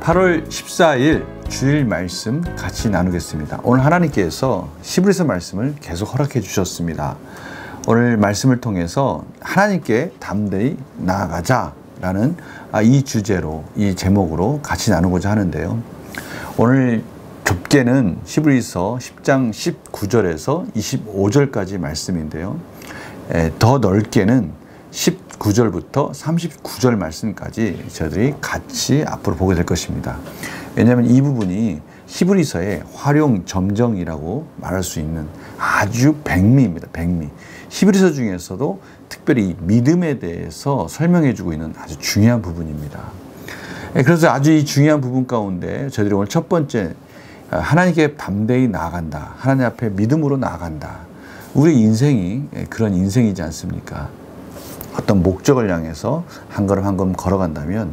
(8월 14일) 주일 말씀 같이 나누겠습니다. 오늘 하나님께서 히브리서 말씀을 계속 허락해 주셨습니다. 오늘 말씀을 통해서 하나님께 담대히 나아가자 라는 이 주제로, 이 제목으로 같이 나누고자 하는데요. 오늘 좁게는 히브리서 10장 19절에서 25절까지 말씀인데요. 더 넓게는 19절부터 39절 말씀까지 저희들이 같이 앞으로 보게 될 것입니다. 왜냐하면 이 부분이 히브리서의 활용 점정이라고 말할 수 있는 아주 백미입니다. 백미. 히브리서 중에서도 특별히 믿음에 대해서 설명해 주고 있는 아주 중요한 부분입니다. 그래서 아주 이 중요한 부분 가운데 저희들이 오늘 첫 번째, 하나님께 담대히 나아간다. 하나님 앞에 믿음으로 나아간다. 우리 인생이 그런 인생이지 않습니까? 어떤 목적을 향해서 한 걸음 한 걸음 걸어간다면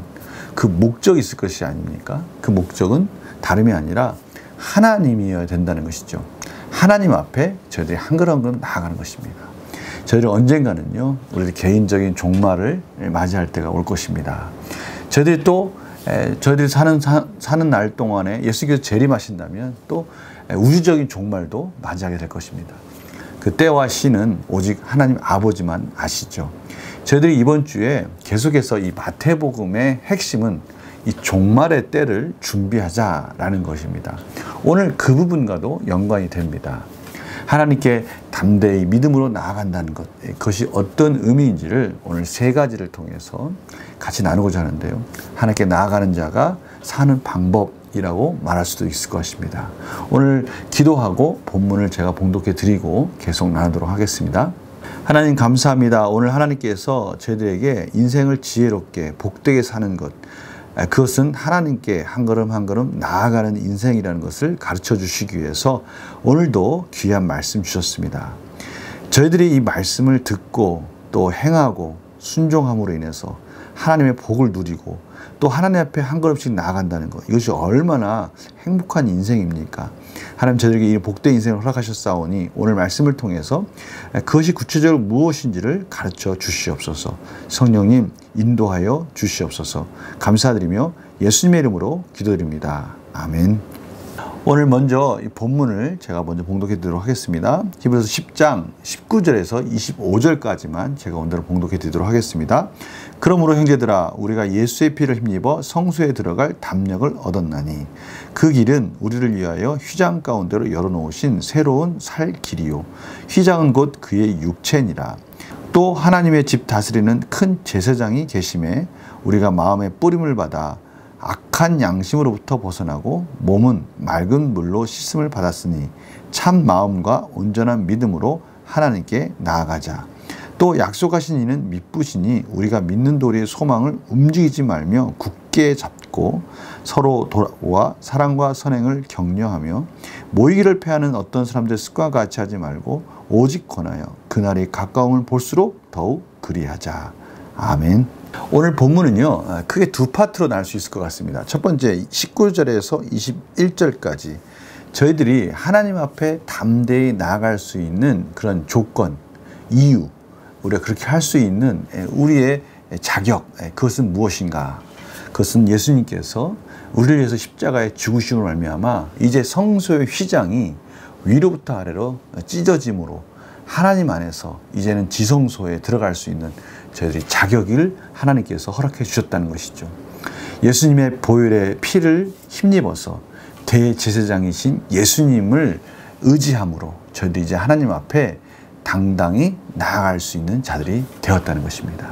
그 목적이 있을 것이 아닙니까? 그 목적은 다름이 아니라 하나님이어야 된다는 것이죠. 하나님 앞에 저희들이 한 걸음 한 걸음 나아가는 것입니다. 저희들 언젠가는요, 우리들 개인적인 종말을 맞이할 때가 올 것입니다. 저희들이 또 저희들이 사는 날 동안에 예수께서 재림하신다면 또 우주적인 종말도 맞이하게 될 것입니다. 그 때와 시는 오직 하나님 아버지만 아시죠. 저희들이 이번 주에 계속해서 이 마태복음의 핵심은 이 종말의 때를 준비하자라는 것입니다. 오늘 그 부분과도 연관이 됩니다. 하나님께 담대히 믿음으로 나아간다는 것, 그것이 어떤 의미인지를 오늘 세 가지를 통해서 같이 나누고자 하는데요. 하나님께 나아가는 자가 사는 방법이라고 말할 수도 있을 것입니다. 오늘 기도하고 본문을 제가 봉독해 드리고 계속 나누도록 하겠습니다. 하나님 감사합니다. 오늘 하나님께서 저희들에게 인생을 지혜롭게 복되게 사는 것, 그것은 하나님께 한 걸음 한 걸음 나아가는 인생이라는 것을 가르쳐 주시기 위해서 오늘도 귀한 말씀 주셨습니다. 저희들이 이 말씀을 듣고 또 행하고 순종함으로 인해서 하나님의 복을 누리고 또 하나님 앞에 한 걸음씩 나아간다는 것, 이것이 얼마나 행복한 인생입니까? 하나님 저희에게 이 복된 인생을 허락하셨사오니 오늘 말씀을 통해서 그것이 구체적으로 무엇인지를 가르쳐 주시옵소서. 성령님 인도하여 주시옵소서. 감사드리며 예수님의 이름으로 기도드립니다. 아멘. 오늘 먼저 이 본문을 제가 먼저 봉독해 드리도록 하겠습니다. 히브리서 10장 19절에서 25절까지만 제가 오늘 봉독해 드리도록 하겠습니다. 그러므로 형제들아, 우리가 예수의 피를 힘입어 성소에 들어갈 담력을 얻었나니 그 길은 우리를 위하여 휘장 가운데로 열어놓으신 새로운 살 길이요 휘장은 곧 그의 육체니라. 또 하나님의 집 다스리는 큰 제사장이 계심에 우리가 마음의 뿌림을 받아 악한 양심으로부터 벗어나고 몸은 맑은 물로 씻음을 받았으니 참 마음과 온전한 믿음으로 하나님께 나아가자. 또 약속하신 이는 미쁘시니 우리가 믿는 도리의 소망을 움직이지 말며 굳게 잡고 서로 돌아와 사랑과 선행을 격려하며 모이기를 패하는 어떤 사람들의 습관과 같이 하지 말고 오직 권하여 그날이 가까움을 볼수록 더욱 그리하자. 아멘. 오늘 본문은요, 크게 두 파트로 나눌 수 있을 것 같습니다. 첫 번째 19절에서 21절까지 저희들이 하나님 앞에 담대히 나아갈 수 있는 그런 조건, 이유, 우리가 그렇게 할 수 있는 우리의 자격, 그것은 무엇인가? 그것은 예수님께서 우리를 위해서 십자가에 죽으심으로 말미암아 이제 성소의 휘장이 위로부터 아래로 찢어짐으로 하나님 안에서 이제는 지성소에 들어갈 수 있는 저희들이 자격을 하나님께서 허락해 주셨다는 것이죠. 예수님의 보혈의 피를 힘입어서 대제사장이신 예수님을 의지함으로 저희들이 이제 하나님 앞에 당당히 나아갈 수 있는 자들이 되었다는 것입니다.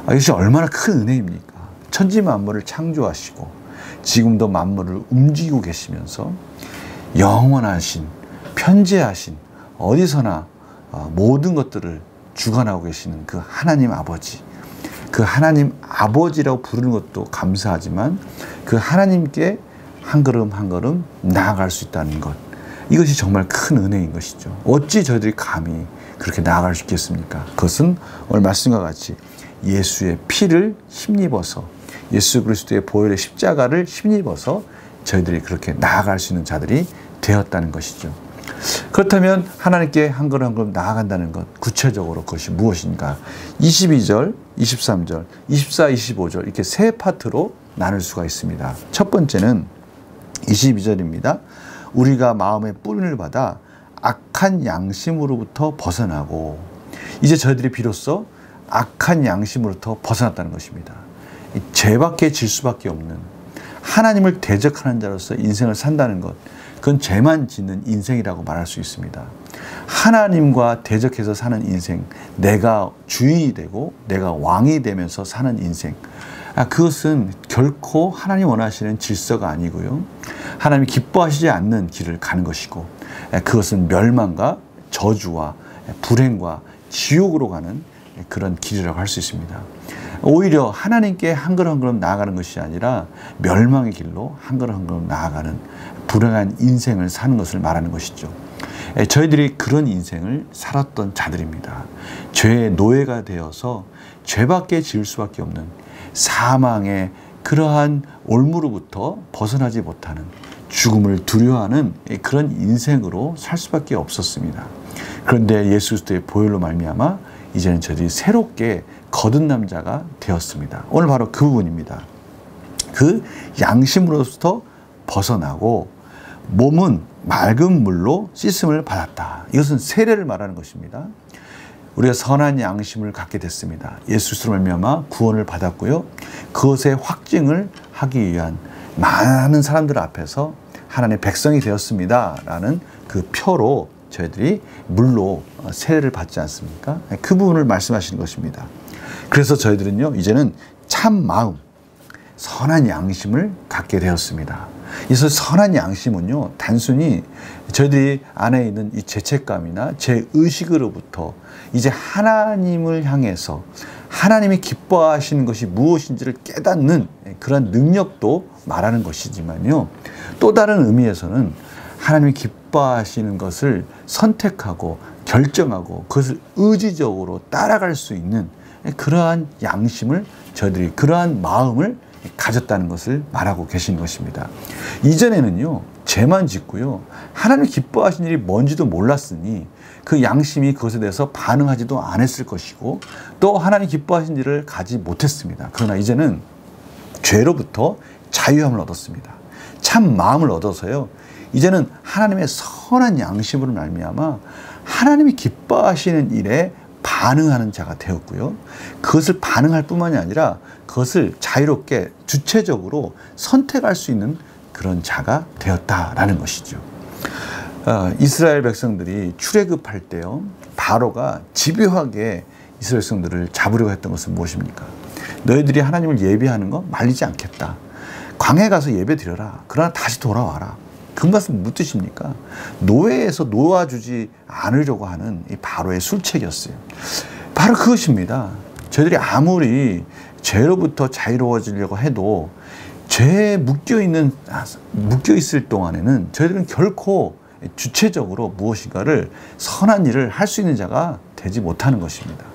이것이 얼마나 큰 은혜입니까? 천지 만물을 창조하시고 지금도 만물을 움직이고 계시면서 영원하신, 편재하신, 어디서나 모든 것들을 주관하고 계시는 그 하나님 아버지, 그 하나님 아버지라고 부르는 것도 감사하지만 그 하나님께 한 걸음 한 걸음 나아갈 수 있다는 것, 이것이 정말 큰 은혜인 것이죠. 어찌 저희들이 감히 그렇게 나아갈 수 있겠습니까? 그것은 오늘 말씀과 같이 예수의 피를 힘입어서, 예수 그리스도의 보혈의 십자가를 힘입어서 저희들이 그렇게 나아갈 수 있는 자들이 되었다는 것이죠. 그렇다면 하나님께 한 걸음 한 걸음 나아간다는 것, 구체적으로 그것이 무엇인가? 22절, 23절, 24, 25절 이렇게 세 파트로 나눌 수가 있습니다. 첫 번째는 22절입니다. 우리가 마음의 뿌리를 받아 악한 양심으로부터 벗어나고, 이제 저희들이 비로소 악한 양심으로부터 벗어났다는 것입니다. 죄밖에 질 수밖에 없는, 하나님을 대적하는 자로서 인생을 산다는 것, 그건 죄만 짓는 인생이라고 말할 수 있습니다. 하나님과 대적해서 사는 인생, 내가 주인이 되고 내가 왕이 되면서 사는 인생, 그것은 결코 하나님 원하시는 질서가 아니고요, 하나님이 기뻐하시지 않는 길을 가는 것이고, 그것은 멸망과 저주와 불행과 지옥으로 가는 그런 길이라고 할 수 있습니다. 오히려 하나님께 한 걸음 한 걸음 나아가는 것이 아니라 멸망의 길로 한 걸음 한 걸음 나아가는 불행한 인생을 사는 것을 말하는 것이죠. 저희들이 그런 인생을 살았던 자들입니다. 죄의 노예가 되어서 죄밖에 지을 수밖에 없는 사망의 그러한 올무로부터 벗어나지 못하는, 죽음을 두려워하는 그런 인생으로 살 수밖에 없었습니다. 그런데 예수 그리스도의 보혈로 말미암아 이제는 저희들이 새롭게 거듭난 자가 되었습니다. 오늘 바로 그 부분입니다. 그 양심으로부터 벗어나고 몸은 맑은 물로 씻음을 받았다. 이것은 세례를 말하는 것입니다. 우리가 선한 양심을 갖게 됐습니다. 예수 그리스도로 말미암아 구원을 받았고요, 그것의 확증을 하기 위한 많은 사람들 앞에서 하나님의 백성이 되었습니다 라는 그 표로 저희들이 물로 세례를 받지 않습니까? 그 부분을 말씀하시는 것입니다. 그래서 저희들은요, 이제는 참 마음, 선한 양심을 갖게 되었습니다. 그래서 선한 양심은요, 단순히 저희들이 안에 있는 이 죄책감이나 죄의식으로부터 이제 하나님을 향해서 하나님이 기뻐하시는 것이 무엇인지를 깨닫는 그런 능력도 말하는 것이지만요, 또 다른 의미에서는 하나님이 기뻐하시는 것을 선택하고 결정하고 그것을 의지적으로 따라갈 수 있는 그러한 양심을, 저희들이 그러한 마음을 가졌다는 것을 말하고 계신 것입니다. 이전에는요, 죄만 짓고요, 하나님 기뻐하신 일이 뭔지도 몰랐으니 그 양심이 그것에 대해서 반응하지도 않았을 것이고, 또 하나님 기뻐하신 일을 가지 못했습니다. 그러나 이제는 죄로부터 자유함을 얻었습니다. 참 마음을 얻어서요, 이제는 하나님의 선한 양심으로 말미암아 하나님이 기뻐하시는 일에 반응하는 자가 되었고요, 그것을 반응할 뿐만이 아니라 그것을 자유롭게 주체적으로 선택할 수 있는 그런 자가 되었다라는 것이죠. 이스라엘 백성들이 출애굽할 때요, 바로가 집요하게 이스라엘 백성들을 잡으려고 했던 것은 무엇입니까? 너희들이 하나님을 예배하는 거 말리지 않겠다. 광야에 가서 예배 드려라. 그러나 다시 돌아와라. 그 말씀 무슨 뜻입니까? 노예에서 놓아주지 않으려고 하는 이 바로의 술책이었어요. 바로 그것입니다. 저희들이 아무리 죄로부터 자유로워지려고 해도 죄에 묶여있을 동안에는 저희들은 결코 주체적으로 무엇인가를 선한 일을 할 수 있는 자가 되지 못하는 것입니다.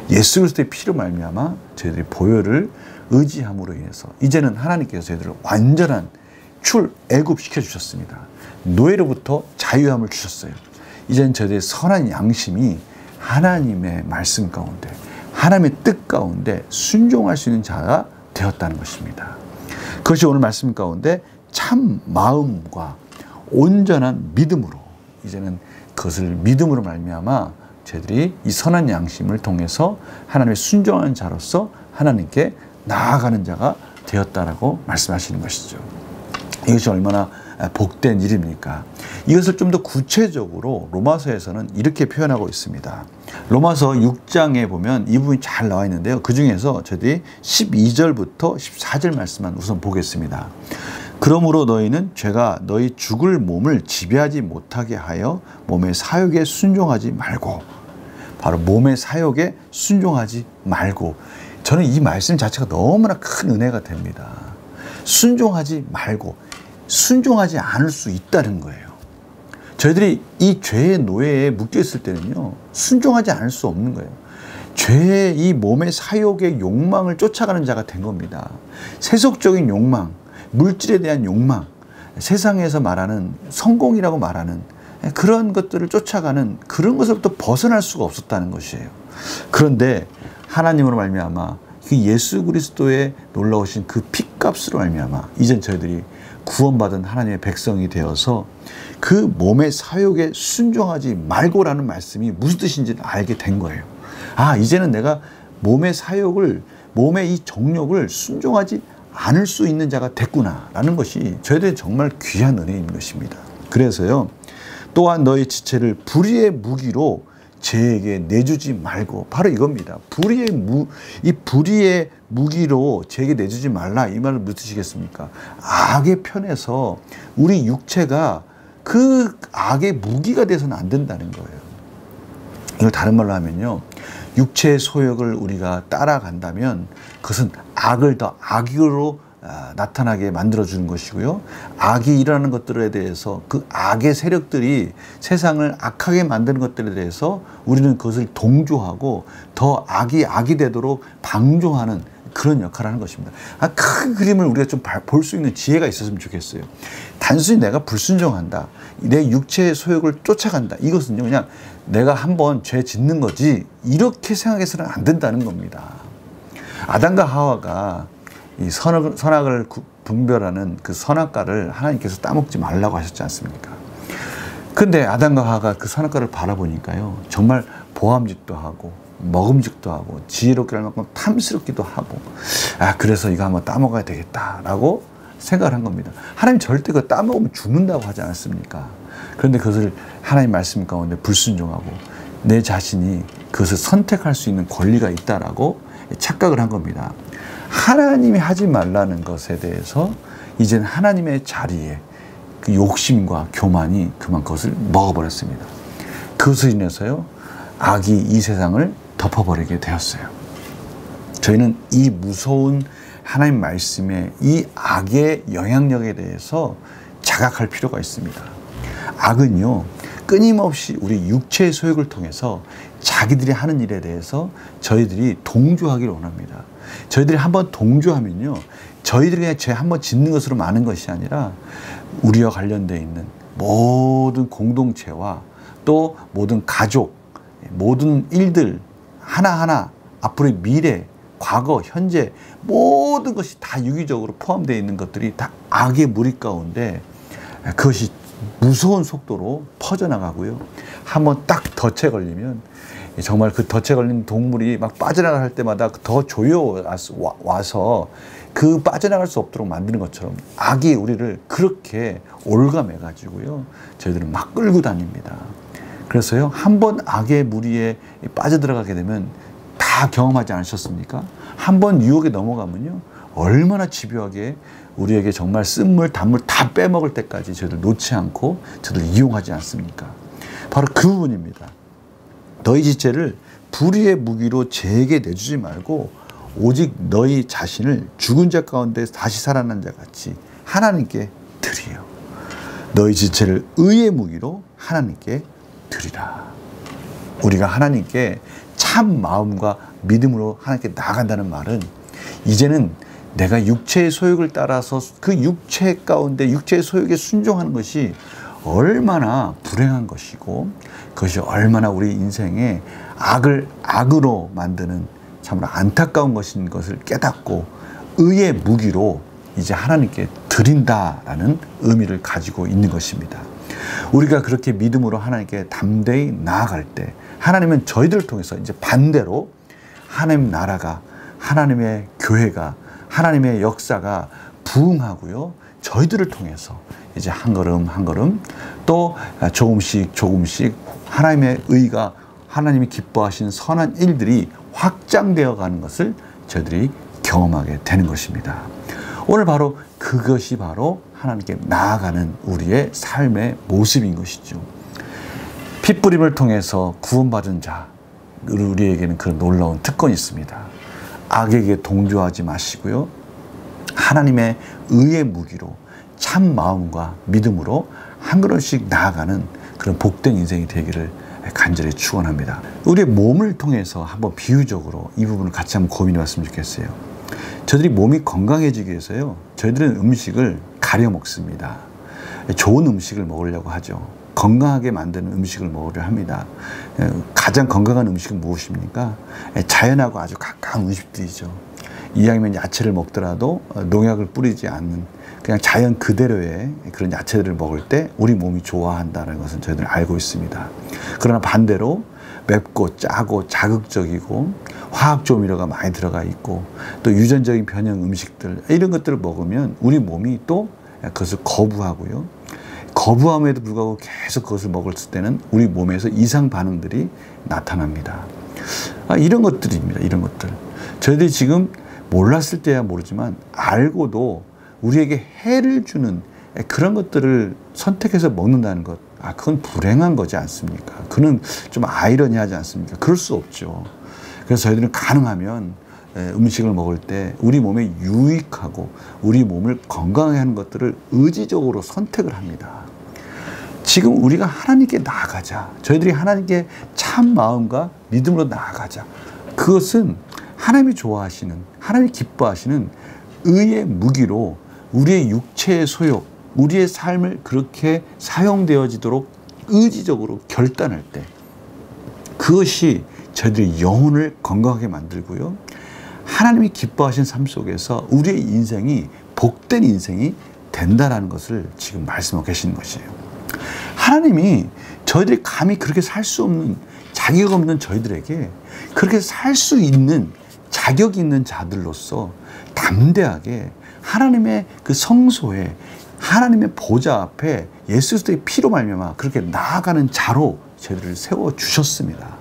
예수 그리스도의 피로 말미암아 저희들이 보혈을 의지함으로 인해서 이제는 하나님께서 저희들을 완전한 출애굽시켜 주셨습니다. 노예로부터 자유함을 주셨어요. 이제는 저희들의 선한 양심이 하나님의 말씀 가운데, 하나님의 뜻 가운데 순종할 수 있는 자가 되었다는 것입니다. 그것이 오늘 말씀 가운데 참 마음과 온전한 믿음으로, 이제는 그것을 믿음으로 말미암아 저희들이 이 선한 양심을 통해서 하나님의 순종하는 자로서 하나님께 나아가는 자가 되었다라고 말씀하시는 것이죠. 이것이 얼마나 복된 일입니까? 이것을 좀 더 구체적으로 로마서에서는 이렇게 표현하고 있습니다. 로마서 6장에 보면 이 부분이 잘 나와 있는데요, 그 중에서 저희들이 12절부터 14절 말씀만 우선 보겠습니다. 그러므로 너희는 죄가 너희 죽을 몸을 지배하지 못하게 하여 몸의 사욕에 순종하지 말고, 바로 몸의 사욕에 순종하지 말고, 저는 이 말씀 자체가 너무나 큰 은혜가 됩니다. 순종하지 말고, 순종하지 않을 수 있다는 거예요. 저희들이 이 죄의 노예에 묶여 있을 때는요, 순종하지 않을 수 없는 거예요. 죄의 이 몸의 사욕의 욕망을 쫓아가는 자가 된 겁니다. 세속적인 욕망, 물질에 대한 욕망, 세상에서 말하는 성공이라고 말하는 그런 것들을 쫓아가는 그런 것으로부터 벗어날 수가 없었다는 것이에요. 그런데 하나님으로 말미암아 그 예수 그리스도의 놀라우신 그 핏값으로 말미암아 이젠 저희들이 구원받은 하나님의 백성이 되어서 그 몸의 사욕에 순종하지 말고라는 말씀이 무슨 뜻인지를 알게 된 거예요. 아, 이제는 내가 몸의 사욕을, 몸의 이 정욕을 순종하지 않을 수 있는 자가 됐구나라는 것이 저희들의 정말 귀한 은혜인 것입니다. 그래서요, 또한 너의 지체를 불의의 무기로 죄에게 내주지 말고, 바로 이겁니다. 이 불의의 무기로 죄에게 내주지 말라, 이 말을 무슨 뜻이겠습니까? 악의 편에서 우리 육체가 그 악의 무기가 돼서는 안 된다는 거예요. 이걸 다른 말로 하면요, 육체의 소욕을 우리가 따라간다면 그것은 악을 더 악으로 나타나게 만들어주는 것이고요. 악이 일어나는 것들에 대해서 그 악의 세력들이 세상을 악하게 만드는 것들에 대해서 우리는 그것을 동조하고 더 악이 되도록 방조하는 그런 역할을 하는 것입니다. 큰 그림을 우리가 좀 볼 수 있는 지혜가 있었으면 좋겠어요. 단순히 내가 불순종한다, 내 육체의 소욕을 쫓아간다, 이것은요 그냥 내가 한번 죄 짓는 거지 이렇게 생각해서는 안 된다는 겁니다. 아담과 하와가 이 선악을 분별하는 그 선악과를 하나님께서 따먹지 말라고 하셨지 않습니까? 근데 아담과 하와가 그 선악과를 바라보니까요, 정말 보암직도 하고 먹음직도 하고 지혜롭게 할 만큼 탐스럽기도 하고, 그래서 이거 한번 따먹어야 되겠다라고 생각을 한 겁니다. 하나님 절대 그거 따먹으면 죽는다고 하지 않았습니까? 그런데 그것을 하나님 말씀 가운데 불순종하고 내 자신이 그것을 선택할 수 있는 권리가 있다라고 착각을 한 겁니다. 하나님이 하지 말라는 것에 대해서 이제는 하나님의 자리에 그 욕심과 교만이 그만 그것을 먹어버렸습니다. 그것을 인해서요, 악이 이 세상을 덮어버리게 되었어요. 저희는 이 무서운 하나님 말씀의 이 악의 영향력에 대해서 자각할 필요가 있습니다. 악은요, 끊임없이 우리 육체의 소욕을 통해서 자기들이 하는 일에 대해서 저희들이 동조하기를 원합니다. 저희들이 한번 동조하면요, 저희들이 그냥 죄 한번 짓는 것으로 마는 것이 아니라 우리와 관련되어 있는 모든 공동체와 또 모든 가족, 모든 일들 하나하나, 앞으로의 미래, 과거, 현재 모든 것이 다 유기적으로 포함되어 있는 것들이 다 악의 무리 가운데 그것이 무서운 속도로 퍼져나가고요. 한번 딱 덫에 걸리면 정말 그 덫에 걸린 동물이 막 빠져나갈 때마다 더 조여와서 그 빠져나갈 수 없도록 만드는 것처럼 악이 우리를 그렇게 올가매가지고요, 저희들은 막 끌고 다닙니다. 그래서요, 한번 악의 무리에 빠져들어가게 되면 다 경험하지 않으셨습니까? 한번 유혹에 넘어가면요, 얼마나 집요하게 우리에게 정말 쓴물 단물 다 빼먹을 때까지 저희들 놓지 않고 저희들 이용하지 않습니까? 바로 그 부분입니다. 너희 지체를 불의의 무기로 죄에게 내주지 말고 오직 너희 자신을 죽은 자 가운데 다시 살아난 자 같이 하나님께 드리요. 너희 지체를 의의 무기로 하나님께 드리라. 우리가 하나님께 참 마음과 믿음으로 하나님께 나아간다는 말은, 이제는 내가 육체의 소욕을 따라서 그 육체 가운데 육체의 소욕에 순종하는 것이 얼마나 불행한 것이고 그것이 얼마나 우리 인생에 악으로 만드는 참으로 안타까운 것인 것을 깨닫고 의의 무기로 이제 하나님께 드린다라는 의미를 가지고 있는 것입니다. 우리가 그렇게 믿음으로 하나님께 담대히 나아갈 때 하나님은 저희들을 통해서 이제 반대로 하나님 나라가, 하나님의 교회가, 하나님의 역사가 부흥하고요, 저희들을 통해서 이제 한 걸음 한 걸음 또 조금씩 하나님의 의가, 하나님이 기뻐하신 선한 일들이 확장되어 가는 것을 저희들이 경험하게 되는 것입니다. 오늘 바로 그것이 바로 하나님께 나아가는 우리의 삶의 모습인 것이죠. 핏부림을 통해서 구원받은 자, 우리에게는 그런 놀라운 특권이 있습니다. 악에게 동조하지 마시고요, 하나님의 의의 무기로 참 마음과 믿음으로 한 걸음씩 나아가는 그런 복된 인생이 되기를 간절히 축원합니다. 우리의 몸을 통해서 한번 비유적으로 이 부분을 같이 한번 고민해 봤으면 좋겠어요. 저희들이 몸이 건강해지기 위해서요, 저희들은 음식을 가려 먹습니다. 좋은 음식을 먹으려고 하죠. 건강하게 만드는 음식을 먹으려 합니다. 가장 건강한 음식은 무엇입니까? 자연하고 아주 가까운 음식들이죠. 이왕이면 야채를 먹더라도 농약을 뿌리지 않는 그냥 자연 그대로의 그런 야채들을 먹을 때 우리 몸이 좋아한다는 것은 저희들은 알고 있습니다. 그러나 반대로 맵고 짜고 자극적이고 화학 조미료가 많이 들어가 있고 또 유전적인 변형 음식들 이런 것들을 먹으면 우리 몸이 또 그것을 거부하고요. 거부함에도 불구하고 계속 그것을 먹을 때는 우리 몸에서 이상 반응들이 나타납니다. 이런 것들입니다. 이런 것들. 저희들이 지금 몰랐을 때야 모르지만 알고도 우리에게 해를 주는 그런 것들을 선택해서 먹는다는 것, 그건 불행한 거지 않습니까? 그는 좀 아이러니하지 않습니까? 그럴 수 없죠. 그래서 저희들은 가능하면 음식을 먹을 때 우리 몸에 유익하고 우리 몸을 건강하게 하는 것들을 의지적으로 선택을 합니다. 지금 우리가 하나님께 나아가자. 저희들이 하나님께 참 마음과 믿음으로 나아가자. 그것은 하나님이 좋아하시는, 하나님이 기뻐하시는 의의 무기로 우리의 육체의 소욕, 우리의 삶을 그렇게 사용되어지도록 의지적으로 결단할 때 그것이 저희들의 영혼을 건강하게 만들고요. 하나님이 기뻐하신 삶 속에서 우리의 인생이 복된 인생이 된다는 것을 지금 말씀하고 계시는 것이에요. 하나님이 저희들이 감히 그렇게 살 수 없는 자격 없는 저희들에게 그렇게 살 수 있는 자격 있는 자들로서 담대하게 하나님의 그 성소에 하나님의 보좌 앞에 예수 그리스도의 피로 말미암아 그렇게 나아가는 자로 저희들을 세워 주셨습니다.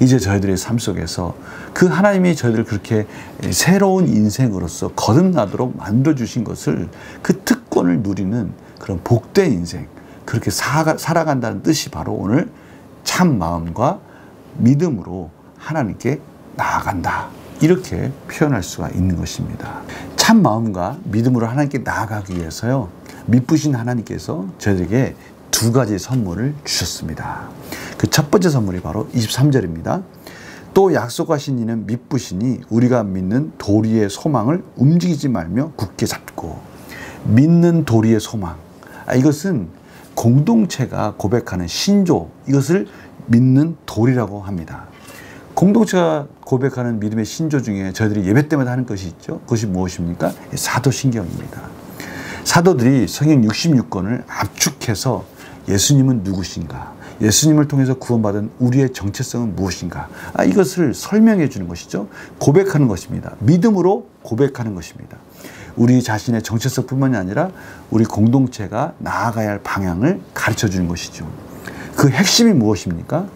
이제 저희들의 삶 속에서 그 하나님이 저희들을 그렇게 새로운 인생으로서 거듭나도록 만들어 주신 것을 그 특권을 누리는 그런 복된 인생, 그렇게 살아간다는 뜻이 바로 오늘 참 마음과 믿음으로 하나님께 나아간다. 이렇게 표현할 수가 있는 것입니다. 참 마음과 믿음으로 하나님께 나아가기 위해서요, 미쁘신 하나님께서 저희에게 두 가지 선물을 주셨습니다. 그 첫 번째 선물이 바로 23절입니다. 또 약속하신 이는 미쁘시니 우리가 믿는 도리의 소망을 움직이지 말며 굳게 잡고. 믿는 도리의 소망. 이것은 공동체가 고백하는 신조, 이것을 믿는 도리라고 합니다. 공동체가 고백하는 믿음의 신조 중에 저희들이 예배 때마다 하는 것이 있죠. 그것이 무엇입니까? 사도신경입니다. 사도들이 성경 66권을 압축해서 예수님은 누구신가? 예수님을 통해서 구원받은 우리의 정체성은 무엇인가? 이것을 설명해 주는 것이죠. 고백하는 것입니다. 믿음으로 고백하는 것입니다. 우리 자신의 정체성뿐만이 아니라 우리 공동체가 나아가야 할 방향을 가르쳐 주는 것이죠. 그 핵심이 무엇입니까?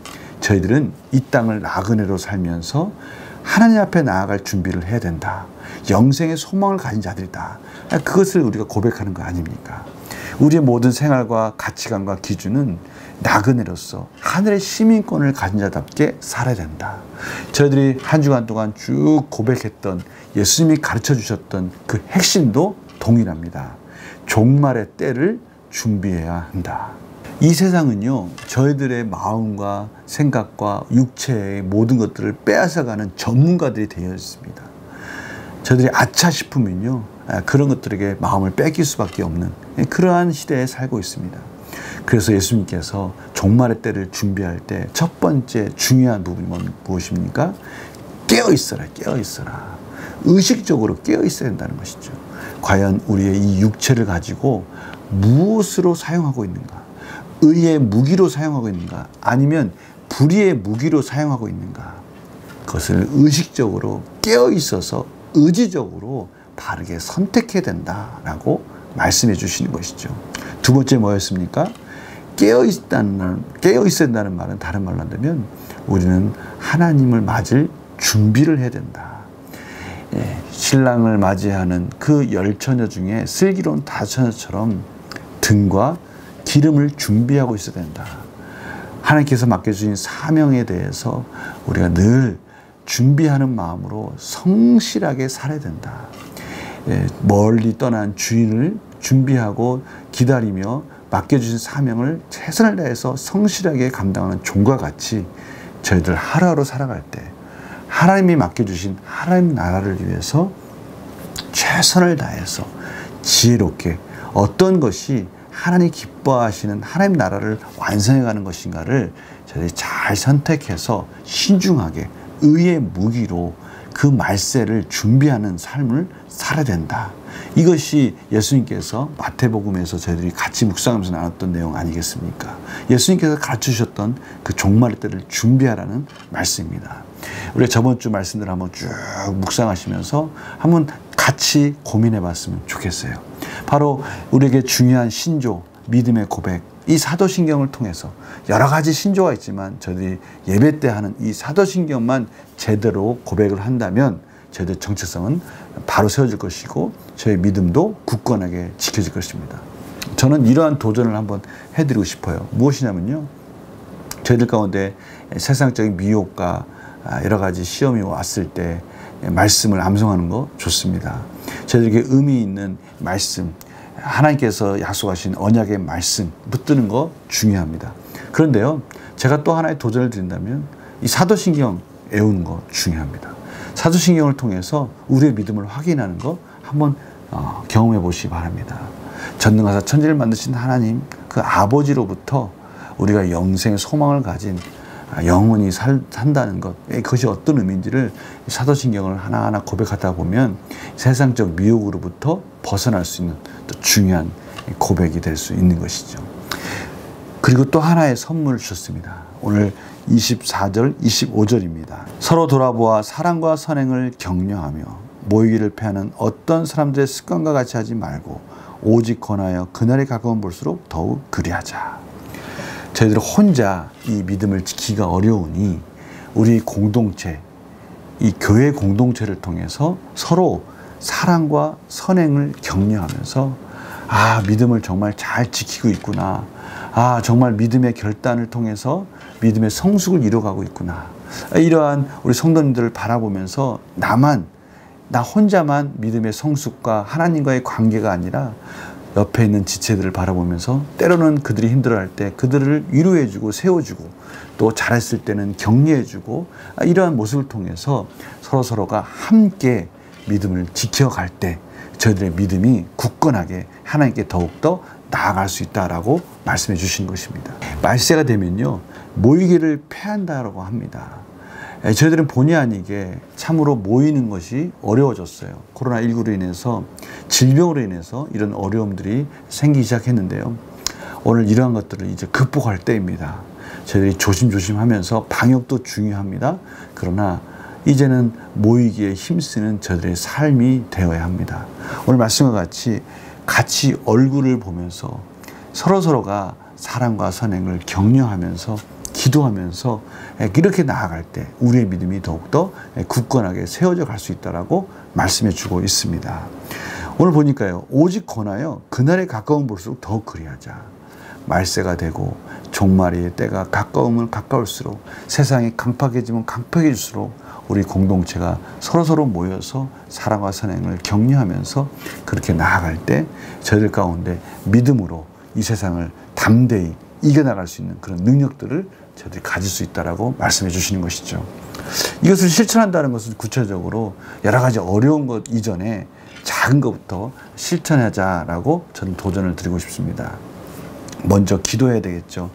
저희들은 이 땅을 나그네로 살면서 하나님 앞에 나아갈 준비를 해야 된다. 영생의 소망을 가진 자들이다. 그것을 우리가 고백하는 거 아닙니까? 우리의 모든 생활과 가치관과 기준은 나그네로서 하늘의 시민권을 가진 자답게 살아야 된다. 저희들이 한 주간 동안 쭉 고백했던 예수님이 가르쳐 주셨던 그 핵심도 동일합니다. 종말의 때를 준비해야 한다. 이 세상은요, 저희들의 마음과 생각과 육체의 모든 것들을 빼앗아가는 전문가들이 되어 있습니다. 저희들이 아차 싶으면요, 그런 것들에게 마음을 뺏길 수밖에 없는 그러한 시대에 살고 있습니다. 그래서 예수님께서 종말의 때를 준비할 때 첫 번째 중요한 부분이 무엇입니까? 깨어 있어라, 깨어 있어라. 의식적으로 깨어 있어야 된다는 것이죠. 과연 우리의 이 육체를 가지고 무엇으로 사용하고 있는가? 의의 무기로 사용하고 있는가? 아니면 불의의 무기로 사용하고 있는가? 그것을 의식적으로 깨어 있어서 의지적으로 바르게 선택해야 된다라고 말씀해 주시는 것이죠. 두 번째 뭐였습니까? 깨어 있어야 된다는 말은 다른 말로 한다면 우리는 하나님을 맞을 준비를 해야 된다. 신랑을 맞이하는 그 열처녀 중에 슬기로운 다처녀처럼 등과 기름을 준비하고 있어야 된다. 하나님께서 맡겨주신 사명에 대해서 우리가 늘 준비하는 마음으로 성실하게 살아야 된다. 멀리 떠난 주인을 준비하고 기다리며 맡겨주신 사명을 최선을 다해서 성실하게 감당하는 종과 같이 저희들 하루하루 살아갈 때 하나님이 맡겨주신 하나님 나라를 위해서 최선을 다해서 지혜롭게 어떤 것이 하나님 기뻐하시는 하나님 나라를 완성해가는 것인가를 저희들이 잘 선택해서 신중하게 의의 무기로 그 말세를 준비하는 삶을 살아야 된다. 이것이 예수님께서 마태복음에서 저희들이 같이 묵상하면서 나눴던 내용 아니겠습니까? 예수님께서 가르쳐 주셨던 그 종말의 때를 준비하라는 말씀입니다. 우리가 저번 주 말씀들을 한번 쭉 묵상하시면서 한번 같이 고민해 봤으면 좋겠어요. 바로 우리에게 중요한 신조, 믿음의 고백, 이 사도신경을 통해서 여러 가지 신조가 있지만 저희들이 예배 때 하는 이 사도신경만 제대로 고백을 한다면 저희들의 정체성은 바로 세워질 것이고 저희 믿음도 굳건하게 지켜질 것입니다. 저는 이러한 도전을 한번 해드리고 싶어요. 무엇이냐면요, 저희들 가운데 세상적인 미혹과 여러 가지 시험이 왔을 때 말씀을 암송하는 거 좋습니다. 저희들에게 의미 있는 말씀, 하나님께서 약속하신 언약의 말씀 붙드는 거 중요합니다. 그런데요, 제가 또 하나의 도전을 드린다면 이 사도신경 외우는 거 중요합니다. 사도신경을 통해서 우리의 믿음을 확인하는 거 한번 경험해 보시기 바랍니다. 전능하사 천지를 만드신 하나님, 그 아버지로부터 우리가 영생의 소망을 가진 영원히 산다는 것, 그것이 어떤 의미인지를 사도신경을 하나하나 고백하다 보면 세상적 미혹으로부터 벗어날 수 있는 또 중요한 고백이 될 수 있는 것이죠. 그리고 또 하나의 선물을 주셨습니다. 오늘 24절, 25절입니다. 서로 돌아보아 사랑과 선행을 격려하며 모이기를 패하는 어떤 사람들의 습관과 같이 하지 말고 오직 권하여 그날이 가까운 볼수록 더욱 그리하자. 저희들 혼자 이 믿음을 지키기가 어려우니 우리 공동체, 이 교회 공동체를 통해서 서로 사랑과 선행을 격려하면서 믿음을 정말 잘 지키고 있구나. 정말 믿음의 결단을 통해서 믿음의 성숙을 이뤄가고 있구나. 이러한 우리 성도님들을 바라보면서 나 혼자만 믿음의 성숙과 하나님과의 관계가 아니라 옆에 있는 지체들을 바라보면서 때로는 그들이 힘들어할 때 그들을 위로해주고 세워주고 또 잘했을 때는 격려해주고 이러한 모습을 통해서 서로가 함께 믿음을 지켜갈 때 저희들의 믿음이 굳건하게 하나님께 더욱더 나아갈 수 있다라고 말씀해 주신 것입니다. 말세가 되면요, 모이기를 패한다라고 합니다. 저희들은 본의 아니게 참으로 모이는 것이 어려워졌어요. 코로나19로 인해서, 질병으로 인해서 이런 어려움들이 생기기 시작했는데요. 오늘 이러한 것들을 이제 극복할 때입니다. 저희들이 조심조심하면서 방역도 중요합니다. 그러나 이제는 모이기에 힘쓰는 저희들의 삶이 되어야 합니다. 오늘 말씀과 같이 얼굴을 보면서 서로가 사랑과 선행을 격려하면서 기도하면서 이렇게 나아갈 때 우리의 믿음이 더욱더 굳건하게 세워져 갈 수 있다라고 말씀해 주고 있습니다. 오늘 보니까요, 오직 권하여 그날에 가까운 볼수록 더욱 그리하자. 말세가 되고 종말의 때가 가까우면 가까울수록 세상이 강팍해지면 강팍해질수록 우리 공동체가 서로 모여서 사랑과 선행을 격려하면서 그렇게 나아갈 때 저희들 가운데 믿음으로 이 세상을 담대히 이겨나갈 수 있는 그런 능력들을 저희들이 가질 수 있다라고 말씀해 주시는 것이죠. 이것을 실천한다는 것은 구체적으로 여러 가지 어려운 것 이전에 작은 것부터 실천하자라고 저는 도전을 드리고 싶습니다. 먼저 기도해야 되겠죠.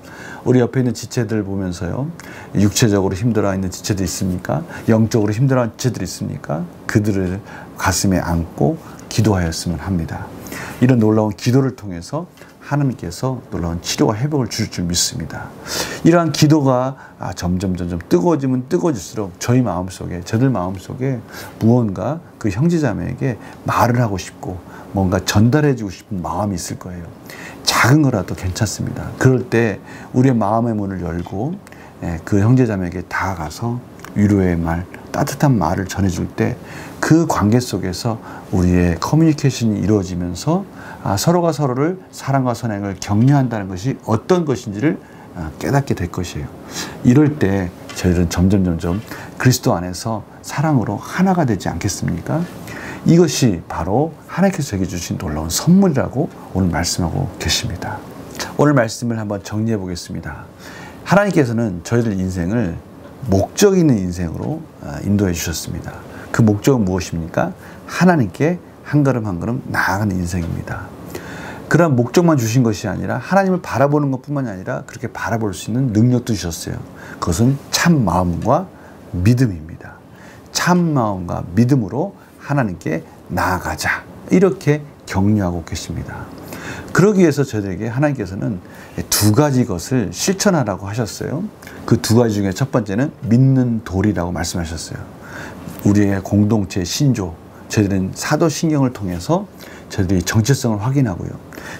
우리 옆에 있는 지체들 보면서요, 육체적으로 힘들어 있는 지체들 있습니까? 영적으로 힘들어 하는 지체들 있습니까? 그들을 가슴에 안고 기도하였으면 합니다. 이런 놀라운 기도를 통해서 하나님께서 놀라운 치료와 회복을 주실 줄 믿습니다. 이러한 기도가 점점 뜨거워지면 뜨거워질수록 저희들 마음속에 무언가 그 형제자매에게 말을 하고 싶고 뭔가 전달해주고 싶은 마음이 있을 거예요. 작은 거라도 괜찮습니다. 그럴 때 우리의 마음의 문을 열고 그 형제자매에게 다가가서 위로의 말, 따뜻한 말을 전해줄 때 그 관계 속에서 우리의 커뮤니케이션이 이루어지면서 서로가 서로를 사랑과 선행을 격려한다는 것이 어떤 것인지를 깨닫게 될 것이에요. 이럴 때 저희들은 점점 그리스도 안에서 사랑으로 하나가 되지 않겠습니까? 이것이 바로 하나님께서 저에게 주신 놀라운 선물이라고 오늘 말씀하고 계십니다. 오늘 말씀을 한번 정리해 보겠습니다. 하나님께서는 저희들 인생을 목적 있는 인생으로 인도해 주셨습니다. 그 목적은 무엇입니까? 하나님께 한 걸음 한 걸음 나아가는 인생입니다. 그런 목적만 주신 것이 아니라 하나님을 바라보는 것뿐만이 아니라 그렇게 바라볼 수 있는 능력도 주셨어요. 그것은 참 마음과 믿음입니다. 참 마음과 믿음으로 하나님께 나아가자, 이렇게 격려하고 계십니다. 그러기 위해서 저희들에게 하나님께서는 두 가지 것을 실천하라고 하셨어요. 그 두 가지 중에 첫 번째는 믿는 도리라고 말씀하셨어요. 우리의 공동체 신조, 저희들은 사도신경을 통해서 저희들이 정체성을 확인하고요.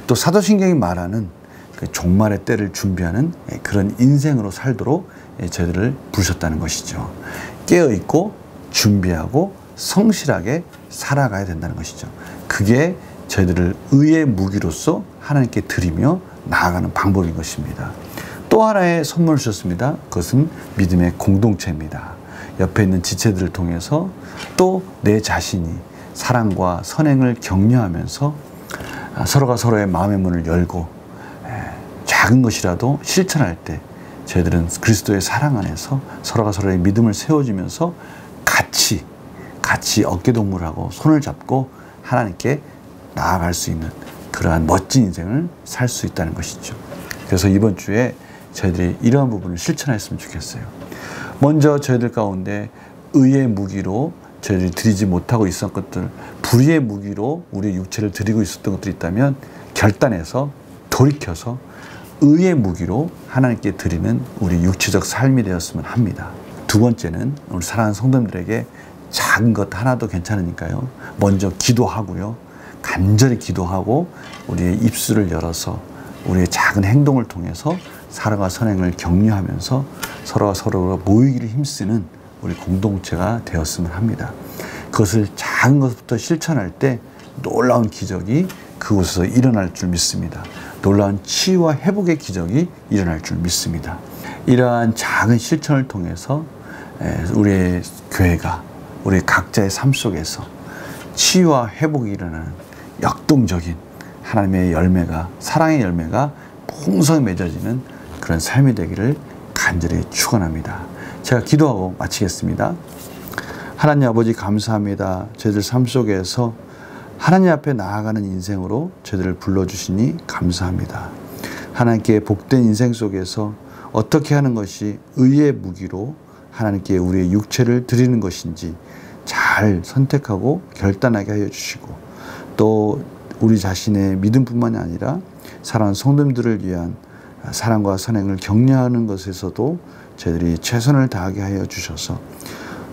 또 사도신경이 말하는 그 종말의 때를 준비하는 그런 인생으로 살도록 저희들을 부르셨다는 것이죠. 깨어있고 준비하고 성실하게 살아가야 된다는 것이죠. 그게 저희들을 의의 무기로서 하나님께 드리며 나아가는 방법인 것입니다. 또 하나의 선물을 주셨습니다. 그것은 믿음의 공동체입니다. 옆에 있는 지체들을 통해서 또 내 자신이 사랑과 선행을 격려하면서 서로가 서로의 마음의 문을 열고 작은 것이라도 실천할 때 저희들은 그리스도의 사랑 안에서 서로가 서로의 믿음을 세워주면서 같이 어깨동무하고 손을 잡고 하나님께 나아갈 수 있는 그러한 멋진 인생을 살 수 있다는 것이죠. 그래서 이번 주에 저희들이 이러한 부분을 실천했으면 좋겠어요. 먼저 저희들 가운데 의의 무기로 저희들이 드리지 못하고 있었던 것들, 불의의 무기로 우리의 육체를 드리고 있었던 것들이 있다면 결단해서 돌이켜서 의의 무기로 하나님께 드리는 우리 육체적 삶이 되었으면 합니다. 두 번째는 우리 사랑하는 성도님들에게 작은 것 하나도 괜찮으니까요. 먼저 기도하고요. 간절히 기도하고 우리의 입술을 열어서 우리의 작은 행동을 통해서 사랑과 선행을 격려하면서 서로가 서로가 모이기를 힘쓰는 우리 공동체가 되었으면 합니다. 그것을 작은 것부터 실천할 때 놀라운 기적이 그곳에서 일어날 줄 믿습니다. 놀라운 치유와 회복의 기적이 일어날 줄 믿습니다. 이러한 작은 실천을 통해서 우리의 교회가 우리 각자의 삶 속에서 치유와 회복이 일어나는 역동적인 하나님의 열매가, 사랑의 열매가 풍성히 맺어지는 그런 삶이 되기를 간절히 축원합니다. 제가 기도하고 마치겠습니다. 하나님 아버지 감사합니다. 저희들 삶 속에서 하나님 앞에 나아가는 인생으로 저희들을 불러주시니 감사합니다. 하나님께 복된 인생 속에서 어떻게 하는 것이 의의 무기로 하나님께 우리의 육체를 드리는 것인지 잘 선택하고 결단하게 하여 주시고, 또 우리 자신의 믿음뿐만이 아니라 사랑하는 성도님들을 위한 사랑과 선행을 격려하는 것에서도 저희들이 최선을 다하게 하여 주셔서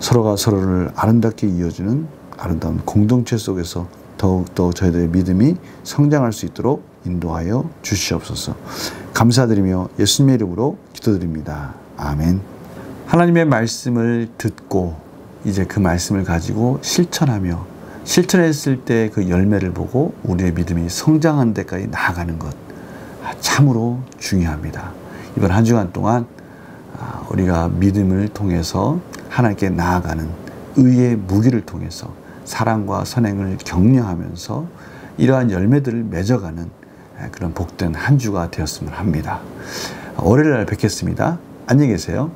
서로가 서로를 아름답게 이어주는 아름다운 공동체 속에서 더욱더 저희들의 믿음이 성장할 수 있도록 인도하여 주시옵소서. 감사드리며 예수님의 이름으로 기도드립니다. 아멘. 하나님의 말씀을 듣고 이제 그 말씀을 가지고 실천하며 실천했을 때 그 열매를 보고 우리의 믿음이 성장하는 데까지 나아가는 것 참으로 중요합니다. 이번 한 주간 동안 우리가 믿음을 통해서 하나님께 나아가는 의의 무기를 통해서 사랑과 선행을 격려하면서 이러한 열매들을 맺어가는 그런 복된 한 주가 되었으면 합니다. 월요일 날 뵙겠습니다. 안녕히 계세요.